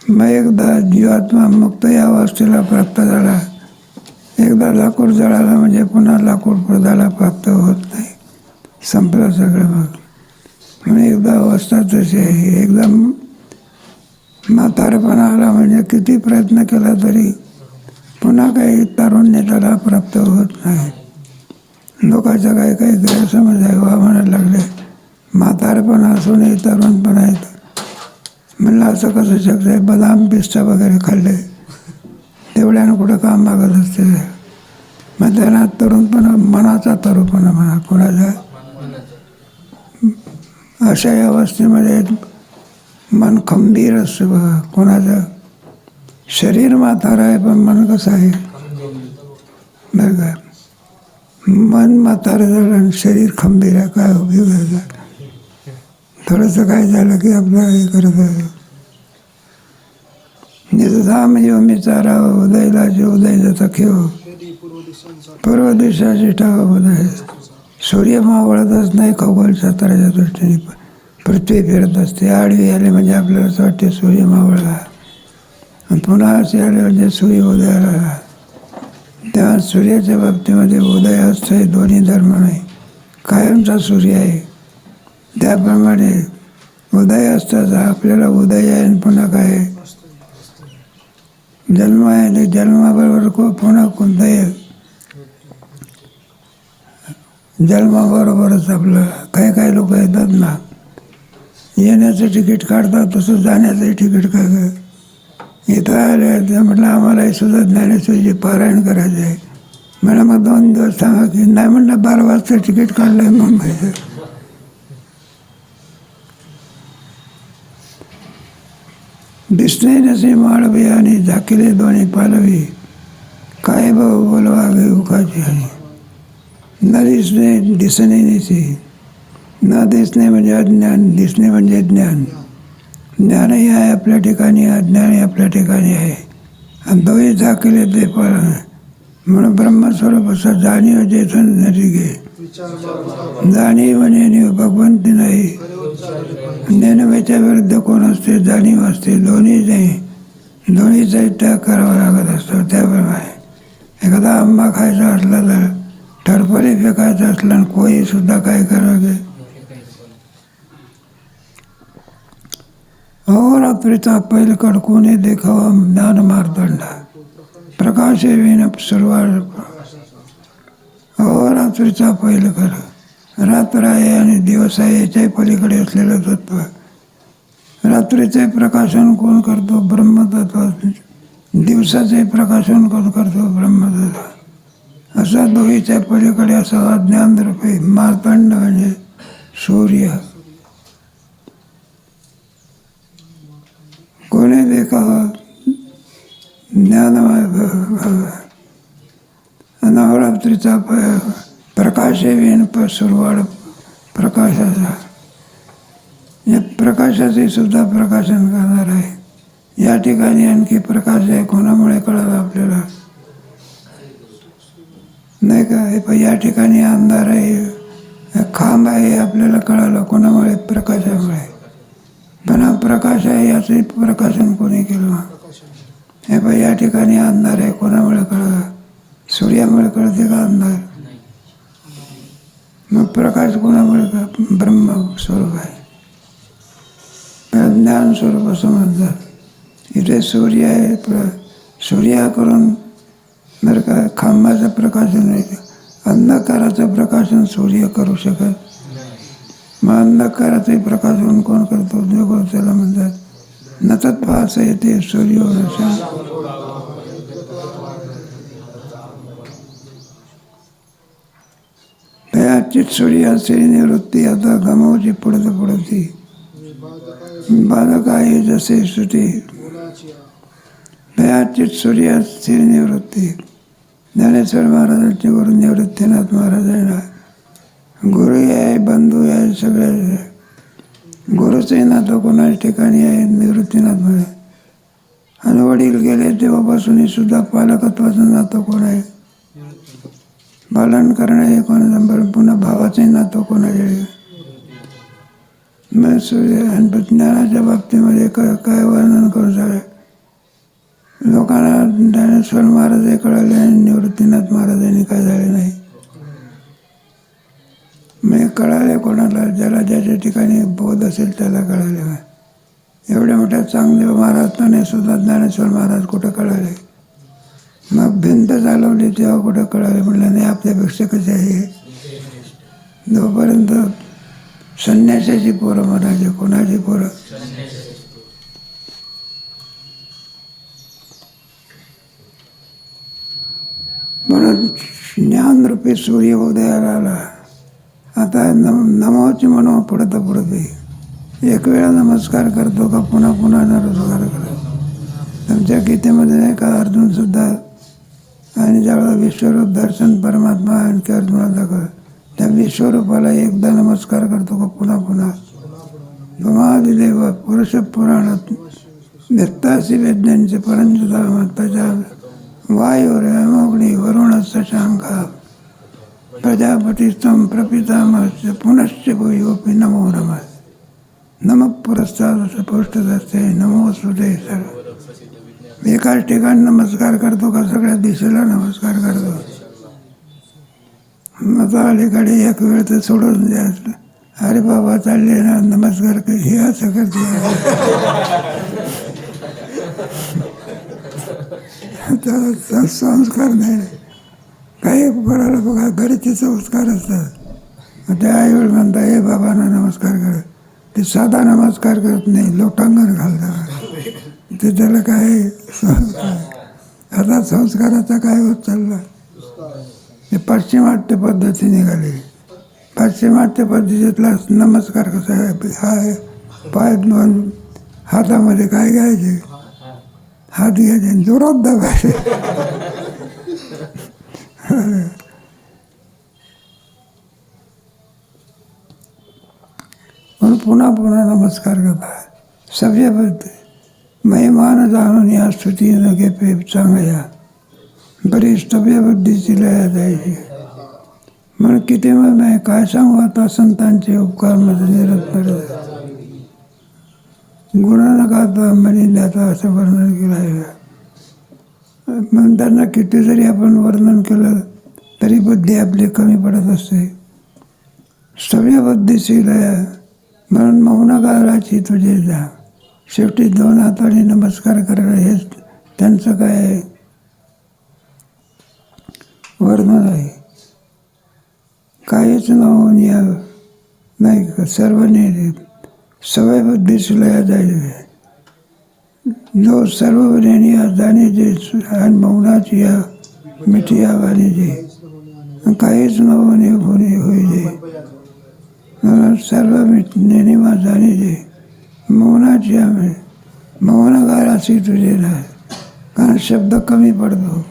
मग एकदा जीवात्मा मुक्त या अवस्थेला प्राप्त झाला. एकदा लाकूड जळाला म्हणजे पुन्हा लाकूड पदाला प्राप्त होत नाही. संपलं सगळं. मग म्हणून एकदा अवस्था तशी आहे. एकदा म्हातारपणा आला म्हणजे किती प्रयत्न केला तरी पुन्हा काही तारुण्य त्याला प्राप्त होत नाही. लोकांचा काही काही गैरसमज आहे. वा म्हणायला लागले म्हातारपणा असूनही तरुणपणा येतं. म्हणलं असं कसं शक्य आहे? बदाम पिस्ता वगैरे खाल्ले तेवढ्यानं कुठं काम मागत असते. मग त्यांना तरुणपणा मनाचा तरुणपणा म्हणा. कोणाचा? अशा अवस्थेमध्ये मन खंबीर असतं बघा. कोणाचं? शरीर म्हातारं आहे पण मन कसं आहे बरं का? मन म्हातारं झालं आणि शरीर खंबीर आहे. काय उपयोग आहे? थोडंसं काय झालं की आपलं हे करत आहे. निजधाम यो मी चारा उदयला जे उदय जाता खेळ. पूर्व दिशा जिठावा उदय. सूर्य मावळतच नाही खगोलशास्त्राच्या दृष्टीने. पृथ्वी फिरत असते. आडवी आले म्हणजे आपल्याला असं वाटते सूर्य मावळला. आणि पुन्हा असे आले म्हणजे सूर्य उदयाला. तेव्हा सूर्याच्या बाबतीमध्ये उदय असतं. दोन्ही धर्म नाही. कायमचा सूर्य आहे. त्याप्रमाणे उदय असताच आपल्याला उदय आहे आणि पुन्हा काय जन्म आहे. ते जन्माबरोबर पुन्हा कोणताही जन्माबरोबरच आपलं काही काही लोक येतात ना, येण्याचं तिकीट काढतात तसं जाण्याचंही तिकीट काय इथं आले. ते म्हटलं आम्हालाही सुद्धा ज्ञानेश्वरीचे पारायण करायचे आहे. मला मग 2 दिवस सांगा की नाही. म्हटलं 12 वाजता तिकीट काढलं आहे मुंबईचं. दिसणे नसे माळवी आणि झाकिले दोन्ही पालवी. काय भाऊ बोलवा गे उखाची आणि. न दिसणे दिसणे नसे. न दिसणे म्हणजे अज्ञान. दिसणे म्हणजे ज्ञान. ज्ञानही आहे आपल्या ठिकाणी. अज्ञानही आपल्या ठिकाणी आहे. आणि दोही झाकिले ते पण म्हणून ब्रह्मस्वरूप असं जाणीव जेथून नदी घे. जाणीव म्हणे भगवंती नाही. नेणवेच्या विरुद्ध कोण असते? जाणीव असते. दोन्हीचाही त्याग करावा लागत असतो. त्याप्रमाणे एखादा आंबा खायचा असला तर ठरफली फेकायचं असलं आणि कोळी सुद्धा काय करावे. अहोरात्रीचा पैलकड कोणी देखावा ज्ञान मार्तंडा. प्रकाशे विण सुरुवात. अहोरात्रीचा पैलकड. रात्र आहे आणि दिवस आहे याच्याही पलीकडे असलेलं तत्व. रात्रीचे प्रकाशन कोण करतो? ब्रह्मतत्व. दिवसाचे प्रकाशन कोण करतो? ब्रह्मतत्व. असा दोहीच्या पलीकडे असा ज्ञानरूपी मार्तंड म्हणजे सूर्य. कोणी देखावा ज्ञानमय नवरात्रीचा प्रकाश विण सुरुवात प्रकाशाचा. या प्रकाशाचे सुद्धा प्रकाशन करणार आहे. या ठिकाणी आणखी प्रकाश आहे. कोणामुळे कळालं आपल्याला नाही का? हे पण या ठिकाणी अंधार आहे, खांब आहे, आपल्याला कळालं कोणामुळे? प्रकाशामुळे. पण हा प्रकाश आहे याचे प्रकाशन कोणी केलं? हे पण या ठिकाणी अंधार आहे. कोणामुळे कळलं? सूर्यामुळे कळते का अंधार? मग प्रकाश कोणामुळे का? ब्रह्मस्वरूप आहे. ज्ञान स्वरूप असं म्हणतात. इथे सूर्य आहे. सूर्या करून बरं का खांबाचं प्रकाशन आहे. अंधकाराचं प्रकाशन सूर्य करू शकत. मग अंधकाराचे प्रकाशन कोण करतो? जो त्याला म्हणतात नतत पाहता येते सूर्य. भयाचित सूर्य श्री निवृत्ती आता गमावची पडत पडती बालक आहे जसे सुटी भयाचित सूर्य श्री निवृत्ती ज्ञानेश्वर महाराजांची वरून निवृत्तीनाथ महाराजांना गुरु आहे बंधू आहे सगळे गुरुचंही नातं कोणाच्या ठिकाणी आहे निवृत्तीनाथ म्हणे आणि वडील गेले तेव्हापासूनही सुद्धा पालकत्वाचं नातं कोण आहे पालन करणं हे कोणाचं पुन्हा भावाचंही नातं कोणाचे मग सूर्य आणि ज्ञानाच्या बाबतीमध्ये काय वर्णन करू सगळे लोकांना ज्ञानेश्वर महाराज हे कळले आणि निवृत्तीनाथ महाराजांनी काय झाले नाही मग कळाले कोणाला ज्याला ज्याच्या ठिकाणी बोध असेल त्याला कळाले एवढ्या मोठ्या चांगदेव महाराजांनी सुद्धा ज्ञानेश्वर महाराज कुठं कळाले मग भिंत चालवली तेव्हा कुठं कळाले म्हटलं नाही आपल्यापेक्षा कसे आहे जोपर्यंत संन्यासाची पोरं म्हणायचे कोणाची पोरं म्हणून ज्ञानरूपी सूर्य उदयाला आला आता नमोची म्हणून पडत एक वेळा नमस्कार करतो का पुन्हा पुन्हा नमस्कार करतो तुमच्या गीतेमध्ये नाही का अर्जुनसुद्धा आणि ज्यावेळेला विश्वरूप दर्शन परमात्मा आणखी अर्जुनाला दाखव त्या विश्वरूपाला एकदा नमस्कार करतो का पुन्हा पुन्हा महादिदेव पुरुष पुराणात व्यक्तासी वेद्यांचे परंजता त्याच्या वायुर अग्नी वरुण शशांका प्रजापतीस्तम प्रपितामश्च पुनश्च भूयोपि नमो नमः नमः पुरस्ताद पृष्ठदस्ते नमो सुते सर्व एकाच ठिकाणी नमस्कार करतो का सगळ्या दिशेला नमस्कार करतो मग अलीकडे एक वेळ तर सोडून द्यायचं अरे बाबा चालले ना नमस्कार हे असं करते संस्कार नाही काही करायला बघा घरचे संस्कार असतात ते आईवडील म्हणतात हे बाबांना नमस्कार कर ते साधा नमस्कार करत नाही लोटांगण घालतात ते त्याला काय संस्कार आता संस्काराचा काय होत चालला ते पाश्चिमात्य पद्धती निघाली पाश्चिमात्य पद्धतीतला नमस्कार कसा आहे हा पाय हातामध्ये काय घ्यायचे हात घ्यायचे जोरात दाबायचे म्हणून पुन्हा पुन्हा नमस्कार करतात सभ्यबद्ध महिमान जाणून या स्तुती न घे पे चांगल्या बरी स्तव्यबुद्धीची लया जायची म्हणून किती मग नाही काय सांगू आता संतांचे उपकार मध्ये निरंतर गुणानं गाता म्हणे द्याता असं वर्णन केलं आहे म्हणून त्यांना किती जरी आपण वर्णन केलं तरी बुद्धी आपली कमी पडत असते स्तव्यबुद्धीची लया म्हणून मौनकाराची तुझे जा शेवटी दोन हाताने नमस्कार करणं हेच त्यांचं काय वर्णन आहे काहीच न होऊन या नाही सर्वांनी सवय बुद्धीची लया जायचे जो सर्व या जाणीचे आणि मौनाची या मिठी या वाणीचे काहीच न होणे होईजे म्हणून सर्व नेनिमा जाणीचे मौनाची आम्ही मौनकाराची तुझे नाही कारण शब्द कमी पडतो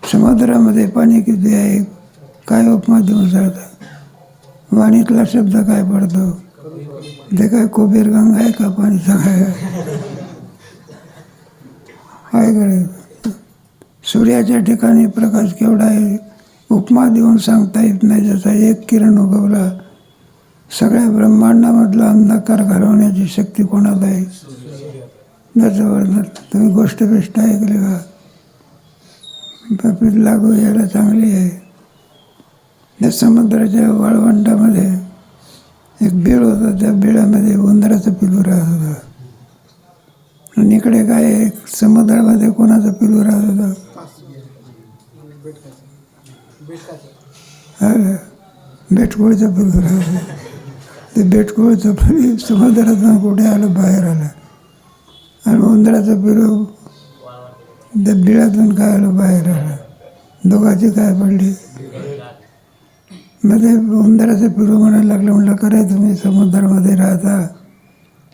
समुद्रामध्ये पाणी किती आहे काय उपमा देऊन सांगतात वाणीतला शब्द काय पडतो ते काय कोबीर गंगा आहे का पाणी सांगाय काय करायचं सूर्याच्या ठिकाणी प्रकाश केवढा आहे उपमा देऊन सांगता येत नाही जसा एक किरण उगवला सगळ्या ब्रह्मांडामधला अंधकार घालवण्याची शक्ती कोणाला आहे त्याचं वर्णन तुम्ही गोष्ट ऐकली का बाबतीत लागू यायला चांगली आहे त्या समुद्राच्या वाळवंटामध्ये एक बीळ होता त्या बिळामध्ये उंदराचं पिलू राहत होतं आणि इकडे काय एक समुद्रामध्ये कोणाचं पिलू राहत होतं बेटकुळीचं पिलू राहत होतं ते बेटकुळीचं पिलू समुद्रातून कुठे आलं बाहेर आलं आणि उंदराचं पिलू त्या बिळातून काय आलं बाहेर आलं दोघांची काय पडली मग ते उंदराचं पिरू म्हणायला लागलं. म्हटलं करे तुम्ही समुद्रामध्ये राहता,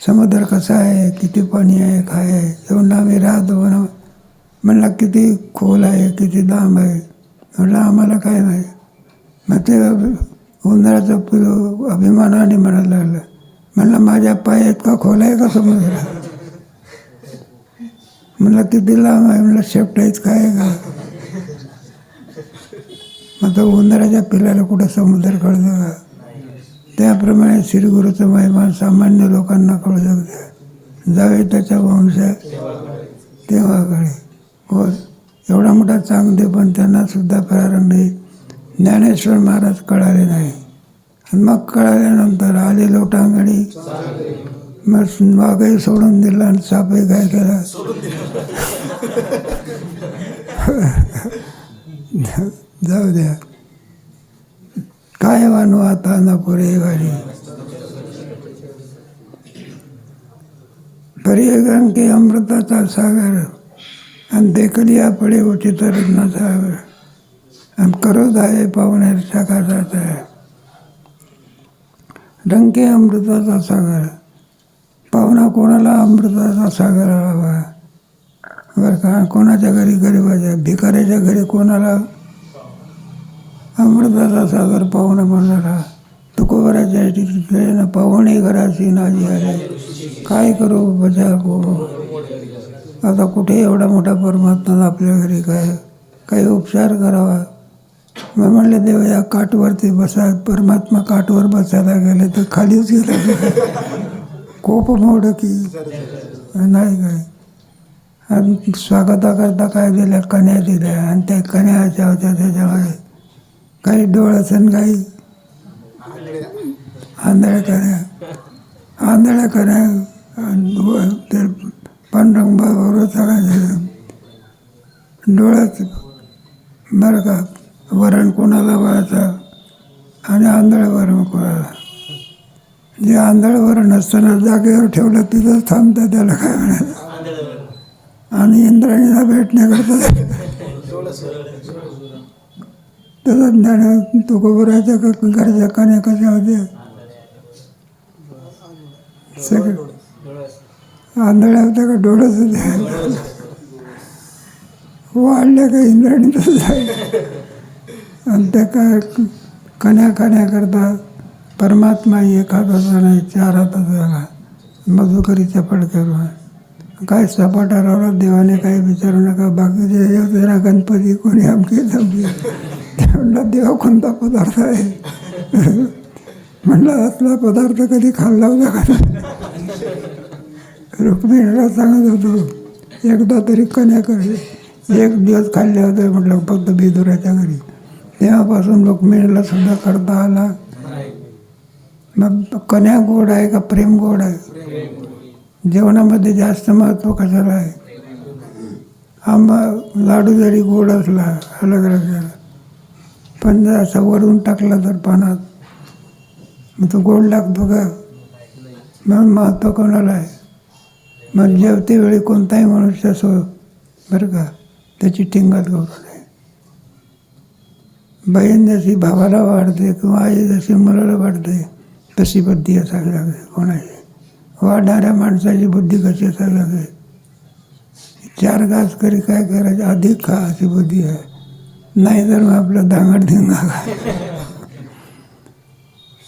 समुद्र कसा आहे, किती पाणी आहे, काय आहे? तर म्हणलं आम्ही राहतो. म्हणला किती खोल आहे, किती लांब आहे? म्हटलं आम्हाला काय माहीत. मग ते उंदराचं पिरू अभिमानाने म्हणायला लागलं. म्हणलं माझ्या पाय इतका खोल आहे का समुद्र? म्हणलं किती लांब आहे? म्हणलं शेपटा इतका आहे का? मग तो उंदराच्या पिल्लाला कुठं समुद्र कळतं का? त्याप्रमाणे श्रीगुरूचं महिमा सामान्य लोकांना कळू शकते. जावे त्याच्या वंश तेव्हा कळे. हो, एवढा मोठा चांगदे पण त्यांना सुद्धा प्रारंभी ज्ञानेश्वर महाराज कळाले नाही. आणि मग कळाल्यानंतर आले लोटांगडी. मग वाघही सोडून दिला आणि सापही काय केला. जाऊ द्या, काय वानू आता ना पुरे वाणी. परिगण के अमृताचा सागर आणि देखलिया पडे उचित रत्नाचा आणि करोद आहे पाहुण्याच्या कासाचा आहे. रंके अमृताचा सागर. पाहुणा कोणाला अमृताचा सागर हवा बरं का? कोणाच्या घरी गरीबाच्या भिकाऱ्याच्या घरी कोणाला अमृताचा सागर पाहुणा म्हणणारा. तुकोबराच्या ना पाहुणे घराची नाजी आले. काय करू बजा गो. आता कुठे एवढा मोठा परमात्मा आपल्या घरी काय काही उपचार करावा. मग म्हणले देव या काठवरती बसा. परमात्मा काठवर बसायला गेले तर खालीच गेले. कोप मोड की नाही काय. आणि स्वागताकरता काय दिल्या, कन्या दिल्या. आणि त्या कन्याच्या होत्या त्याच्यामध्ये काही डोळ्याचं काही आंधळ्या कन्या. आंधळ्या कन्या ते पांडुरंग बरोबर सगळ्या डोळ्यात बरं का. वरण कोणाला वळायचं आणि आंधळ वरण कोणाला. जे आंधळ वरण असताना जागेवर ठेवलं तिथंच थांबतं, त्याला काय म्हणायचं. आणि इंद्राणीला भेटण्याकरता तसंच ज्ञान तुकोबराच्या घरच्या कन्या कशा होत्या सगळं आंधळ्या होत्या का डोळंच होत्या. वाढल्या का इंद्राणी तसं जाईल. आणि त्या काय कन्या करता परमात्मा एक हाताचा नाही, 4 हाताचा झाला. मधुकरीच्या फडक्यावर काय सपाटावर देवाने काही विचारू नका. बाकीचे जरा गणपती कोणी आमके जमली. म्हणलं देव कोणता पदार्थ आहे. म्हणलं असला पदार्थ कधी खाल्ला होता का. रुक्मिणीला सांगत होतो एकदा तरी कन्या करे. 1 दिवस खाल्ले होते म्हटलं फक्त बिदुराच्या घरी. तेव्हापासून रुक्मिणीला सुद्धा करता आला. मग कन्या गोड आहे का प्रेम गोड आहे. जेवणामध्ये जास्त महत्त्व कशाला आहे. आंबा लाडू जरी गोड असला अलग अलग पण जर असा वरून टाकला तर पानात मग तो गोड लागतो का. म्हणून महत्त्व कोणाला आहे. मग जेवते वेळी कोणताही मनुष्य असो बरं का त्याची टिंगल करू नये. बहीण जशी भावाला वाढते किंवा आई जशी मुलाला वाढते तशी बुद्धी असावी लागते कोणाची. वाढणाऱ्या माणसाची बुद्धी कशी असावी लागते. 4 घास करी काय करायचे अधिक खा अशी बुद्धी आहे. नाही तर मग आपलं धांगड धिंगा.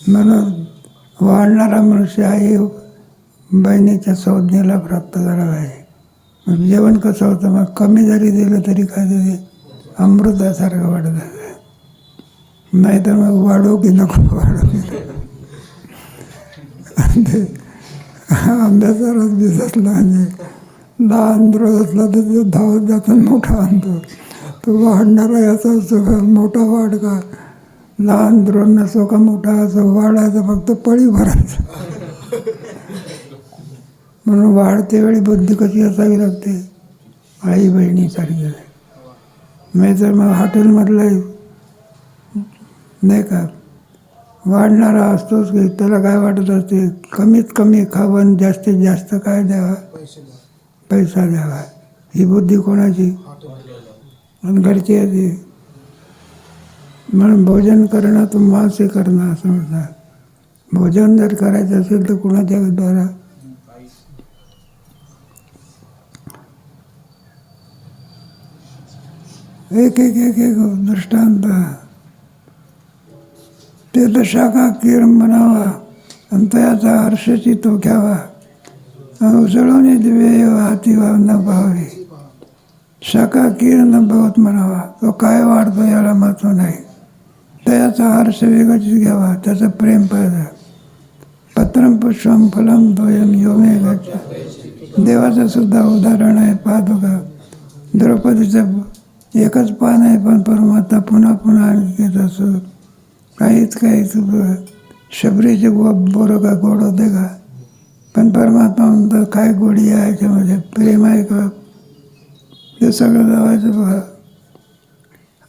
म्हणून वाढणारा मनुष्य आई बहिणीच्या संज्ञेला प्राप्त झाला आहे. मग जेवण कसं होतं मग कमी जरी दिलं तरी काय तरी अमृतासारखं वाटत आहे. नाहीतर मग वाढो की नको वाढो की. आंब्याचा रस दिसला म्हणजे लहान रस असला तर तो धावत जातो मोठा आणतो. तो वाढणारा याचा असतो का मोठा वाढ का लहान द्रोण नसो का मोठा असो वाढायचं फक्त पळी भरायचं. म्हणून वाढते वेळी बुद्धी कशी असावी लागते आई बहिणीसारखी. नाही तर मग हॉटेलमधलं नाही का वाढणारा असतोच की त्याला काय वाटत असते कमीत कमी खावं जास्तीत जास्त काय द्यावा पैसा द्यावा. ही बुद्धी कोणाची आणि घरची याची. म्हणून भोजन करणं तुम्हासे करणं असं म्हणतात. भोजन जर करायचं असेल तर कुणाच्या द्वारा? एक एक एक एक दृष्टांत. ते तर शाखा किरण बनावा आणि त्याचा हर्षची तो घ्यावा. उसळून दिवे हाती न पाहावे. शाखा किरण बहुत म्हणावा. तो काय वाढतो याला महत्व नाही. त्याचा हर्ष वेगळाच घ्यावा. त्याचं प्रेम पाहिजे. पत्रम पुष्पम फलम द्वयम योमे गच्छ. देवाचं सुद्धा उदाहरण आहे. पाहतो का? द्रौपदीचं एकच पान आहे पण परमात्मा पुन्हा पुन्हा घेत असो. काहीच शबरीचे बोरं का गोड होते का? पण परमात्मा म्हणतात काय गोडी आहे याच्यामध्ये, प्रेम आहे का? ते सगळं लावायचं बघा.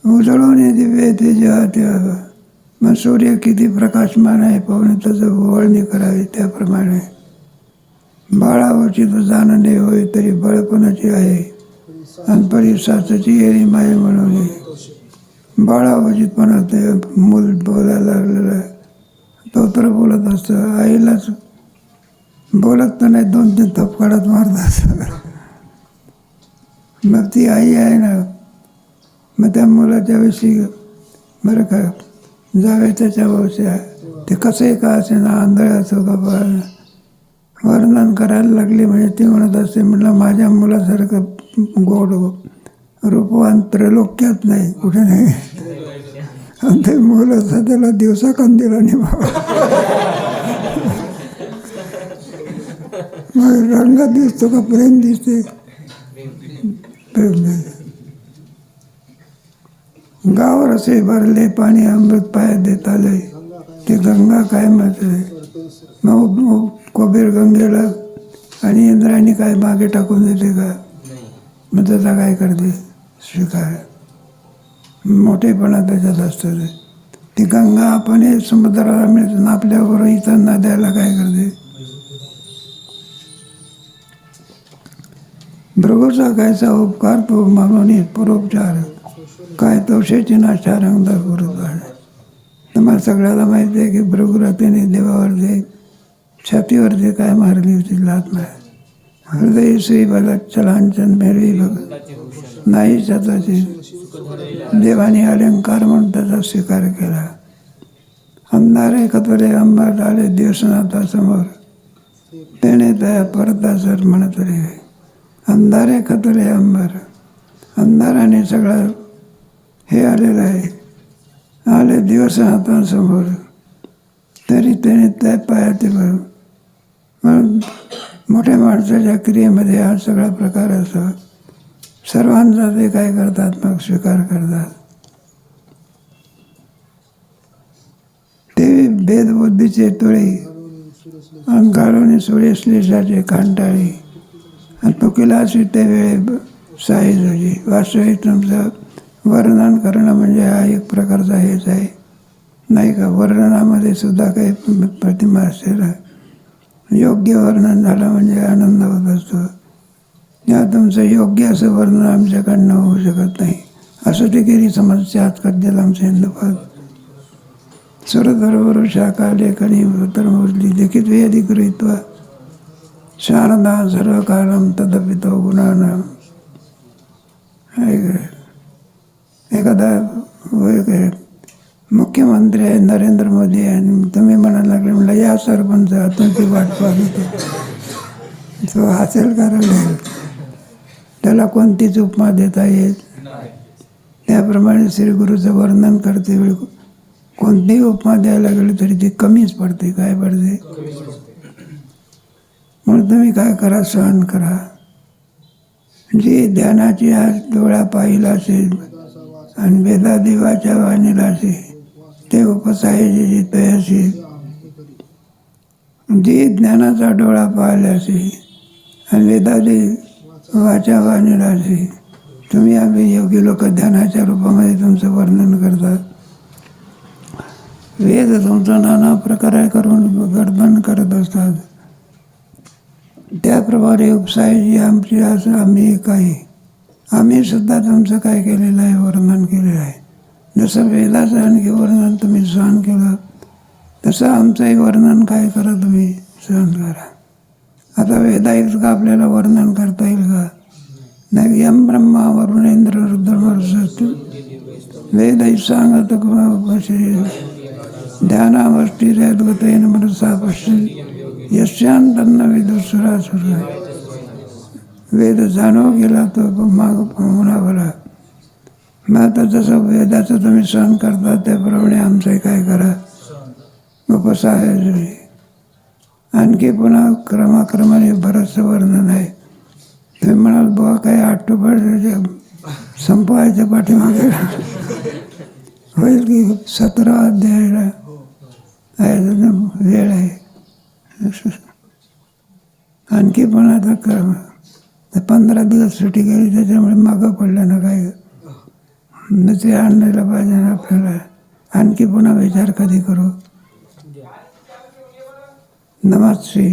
उजळून दिवे ते जेव्हा तेव्हा. मग सूर्य किती प्रकाशमान आहे पाहून त्याचं ओळणी करावी. त्याप्रमाणे बाळावरची तर जाणणे होय तरी बळपणाची आहे आणि परिसाची येरी माय म्हणून. बाळावजीत पण ते मूल बोलायला लागलेलं आहे. तो तर बोलत असतं. आईलाच बोलत तर नाही, 2-3 थपकाडात मारतात. मग ती आई आहे ना, मग त्या मुलाच्या विषयी बरं का जावे त्याच्या वंशा. ते कसंही का असे ना आंधळ्याचं का वर्णन करायला लागले म्हणजे ती म्हणत असते म्हटलं माझ्या मुलासारखं गोड रूपवान त्रैलोक्यात नाही, कुठे नाही. आणि ते मुलाचा त्याला दिवसा कंदीला निभावा. मग रंगात दिसतो का प्रेम दिसते? प्रेम दिसते. गावर असे भरले पाणी अमृत पाय देत आले. ते गंगा काय म्हणते. मग कोबीर गंगेला आणि इंद्रायणी काय मागे टाकून देते का? मग त्याचा काय करते? स्वीकार. मोठेपणा त्याच्यात असतं. ती गंगा आपण हे समुद्राला मिळते ना, आपल्याबरोबर इतर नद्याला काय करते? भृगूचा कायचा उपकार तो म्हणून परोपचार. काय तोषेची नाशा रंगदार गुरुद्वार. तुम्हाला सगळ्याला माहिती आहे की भृगुरातीने देवावरती छातीवरती काय मारली होती लात मार. हृदय श्री भगत चलांचन मेरवी भगत नाही त्याची. देवाने अलंकार म्हणून त्याचा स्वीकार केला. अंधारे कतरे अंबर आले दिवसनाथासमोर. त्याने त्या परता सर म्हणत रे. अंधारे कतरे अंबर. अंधाराने सगळं हे आलेलं आहे. आले दिवसनाथासमोर तरी त्याने त्या पायात म्हणून मोठ्या माणसाच्या क्रियेमध्ये हा सगळा प्रकार असतो. सर्वांचा ते काय करतात मग स्वीकार करतात. ते भेदबुद्धीचे तुळे अंगाळून सुरेश्लेषाचे कांटाळी आणि तुकिलाशी ते वेळे साईज होती. वास्तविक तुमचं वर्णन करणं म्हणजे हा एक प्रकारचा हेच आहे नाही का? वर्णनामध्ये सुद्धा काही प्रतिमा असते ना. योग्य वर्णन झालं म्हणजे आनंद होत असतो. या तुमचं योग्य असं वर्णन आमच्याकडनं होऊ शकत नाही. असं ते गेली समस्या आजकाल आमचं हिंदुपात. सुरधर्वर शाखा लेखनी भूतरमूर्ती लिखित वेदी गृहीत्वा शारदा सर्व कालम तदपितो गुणानाम. एखादा मुख्यमंत्री आहे नरेंद्र मोदी आहे आणि तुम्ही म्हणायला लागले म्हणलं या सरपंच तुमची वाट पाहतो. तो हसेल कारण त्याला कोणतीच उपमा देता येत. त्याप्रमाणे श्रीगुरूचं वर्णन करते वेळी कोणतीही उपमा द्यायला गेली तरी ती कमीच पडते. काय पडते? म्हणून तुम्ही काय करा, सहन करा. जी ध्यानाची आज डोळा पाहिला असेल आणि वेदादेवाच्या वाणीला असेल ते उपसायचे जी तयाशी. जी ज्ञानाचा डोळा पाहिला असेल आणि वेदादी वाच्या वाणीला असेल. तुम्ही आम्ही योगी लोक ध्यानाच्या रूपामध्ये तुमचं वर्णन करतात. वेद तुमचं नाना प्रकारे करून गडबड करत असतात. त्याप्रमाणे उपसायची आमची असं आम्ही एक आहे. आम्ही सुद्धा तुमचं काय केलेलं आहे? वर्णन केलेलं आहे. जसं वेदाचं आणखी वर्णन तुम्ही सहन केलं तसं आमचंही वर्णन काय करा तुम्ही सहन करा. आता वेदाइतकं आपल्याला वर्णन करता येईल का? नाही. यम ब्रह्मा वरुणेंद्र रुद्रमरुसस्तु वेदै सांगत ध्यानावष्टीरद्गतेन मनसा पश्यन् यस्यांतन्न विदुसुरासुर. वेद जाणव गेला तो माग पुन्हा भला. मग आता जसं वेदाचं तुम्ही सहन करता त्याप्रमाणे आमचंही काय करा. उपसा आहे. आणखी पुन्हा क्रमाक्रमाने बरंचसं वर्णन आहे. तुम्ही म्हणाल बुवा काही आठवड संपवायच्या पाठीमागे होईल की 17 अध्यायाला वेळ आहे. आणखी पण आता 15 दिवस सुट्टी गेली त्याच्यामुळे मागं पडलं ना काय ते आणायला पाहिजे ना आपल्याला. आणखी पुन्हा विचार कधी करू. नमस्ते.